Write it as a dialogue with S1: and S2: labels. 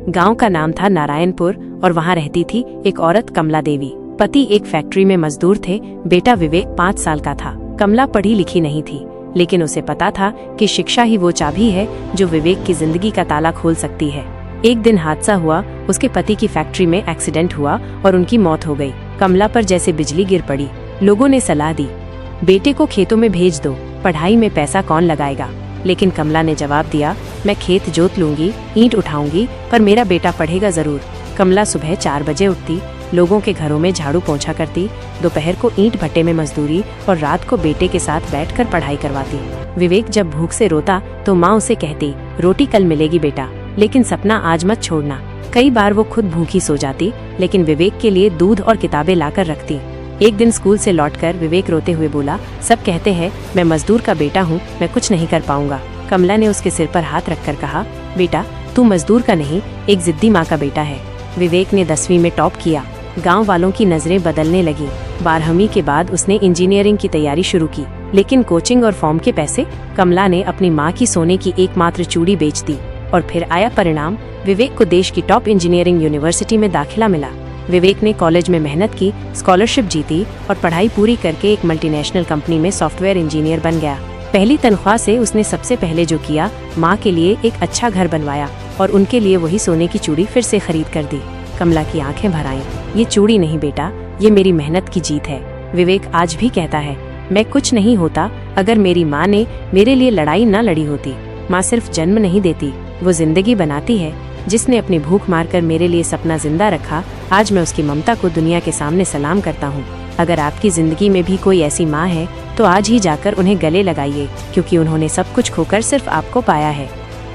S1: गांव का नाम था नारायणपुर और वहां रहती थी एक औरत कमला देवी। पति एक फैक्ट्री में मजदूर थे, बेटा विवेक 5 साल का था। कमला पढ़ी लिखी नहीं थी, लेकिन उसे पता था कि शिक्षा ही वो चाबी है जो विवेक की जिंदगी का ताला खोल सकती है। एक दिन हादसा हुआ, उसके पति की फैक्ट्री में एक्सीडेंट हुआ और उनकी मौत हो गई। कमला पर जैसे बिजली गिर पड़ी। लोगों ने सलाह दी, बेटे को खेतों में भेज दो, पढ़ाई में पैसा कौन लगाएगा। लेकिन कमला ने जवाब दिया, मैं खेत जोत लूंगी, ईंट उठाऊंगी, पर मेरा बेटा पढ़ेगा जरूर। कमला सुबह 4 बजे उठती, लोगों के घरों में झाड़ू पोंछा करती, दोपहर को ईंट भट्टे में मजदूरी और रात को बेटे के साथ बैठकर पढ़ाई करवाती। विवेक जब भूख से रोता तो माँ उसे कहती, रोटी कल मिलेगी बेटा, लेकिन सपना आज मत छोड़ना। कई बार वो खुद भूखी सो जाती, लेकिन विवेक के लिए दूध और किताबें लाकर रखती। एक दिन स्कूल से लौटकर विवेक रोते हुए बोला, सब कहते हैं मैं मजदूर का बेटा हूँ, मैं कुछ नहीं कर पाऊंगा। कमला ने उसके सिर पर हाथ रखकर कहा, बेटा तू मजदूर का नहीं, एक जिद्दी माँ का बेटा है। विवेक ने 10वीं में टॉप किया। गांव वालों की नजरें बदलने लगी। 12वीं के बाद उसने इंजीनियरिंग की तैयारी शुरू की, लेकिन कोचिंग और फॉर्म के पैसे। कमला ने अपनी माँ की सोने की एकमात्र चूड़ी बेच दी और फिर आया परिणाम। विवेक को देश की टॉप इंजीनियरिंग यूनिवर्सिटी में दाखिला मिला। विवेक ने कॉलेज में मेहनत की, स्कॉलरशिप जीती और पढ़ाई पूरी करके एक मल्टीनेशनल कंपनी में सॉफ्टवेयर इंजीनियर बन गया। पहली तनख्वाह से उसने सबसे पहले जो किया, माँ के लिए एक अच्छा घर बनवाया और उनके लिए वही सोने की चूड़ी फिर से खरीद कर दी। कमला की आंखें भर आईं। ये चूड़ी नहीं बेटा, ये मेरी मेहनत की जीत है। विवेक आज भी कहता है, मैं कुछ नहीं होता अगर मेरी माँ ने मेरे लिए लड़ाई न लड़ी होती। माँ सिर्फ जन्म नहीं देती, वो जिंदगी बनाती है। जिसने अपनी भूख मारकर मेरे लिए सपना जिंदा रखा, आज मैं उसकी ममता को दुनिया के सामने सलाम करता हूँ। अगर आपकी जिंदगी में भी कोई ऐसी माँ है तो आज ही जाकर उन्हें गले लगाइए, क्योंकि उन्होंने सब कुछ खोकर सिर्फ आपको पाया है।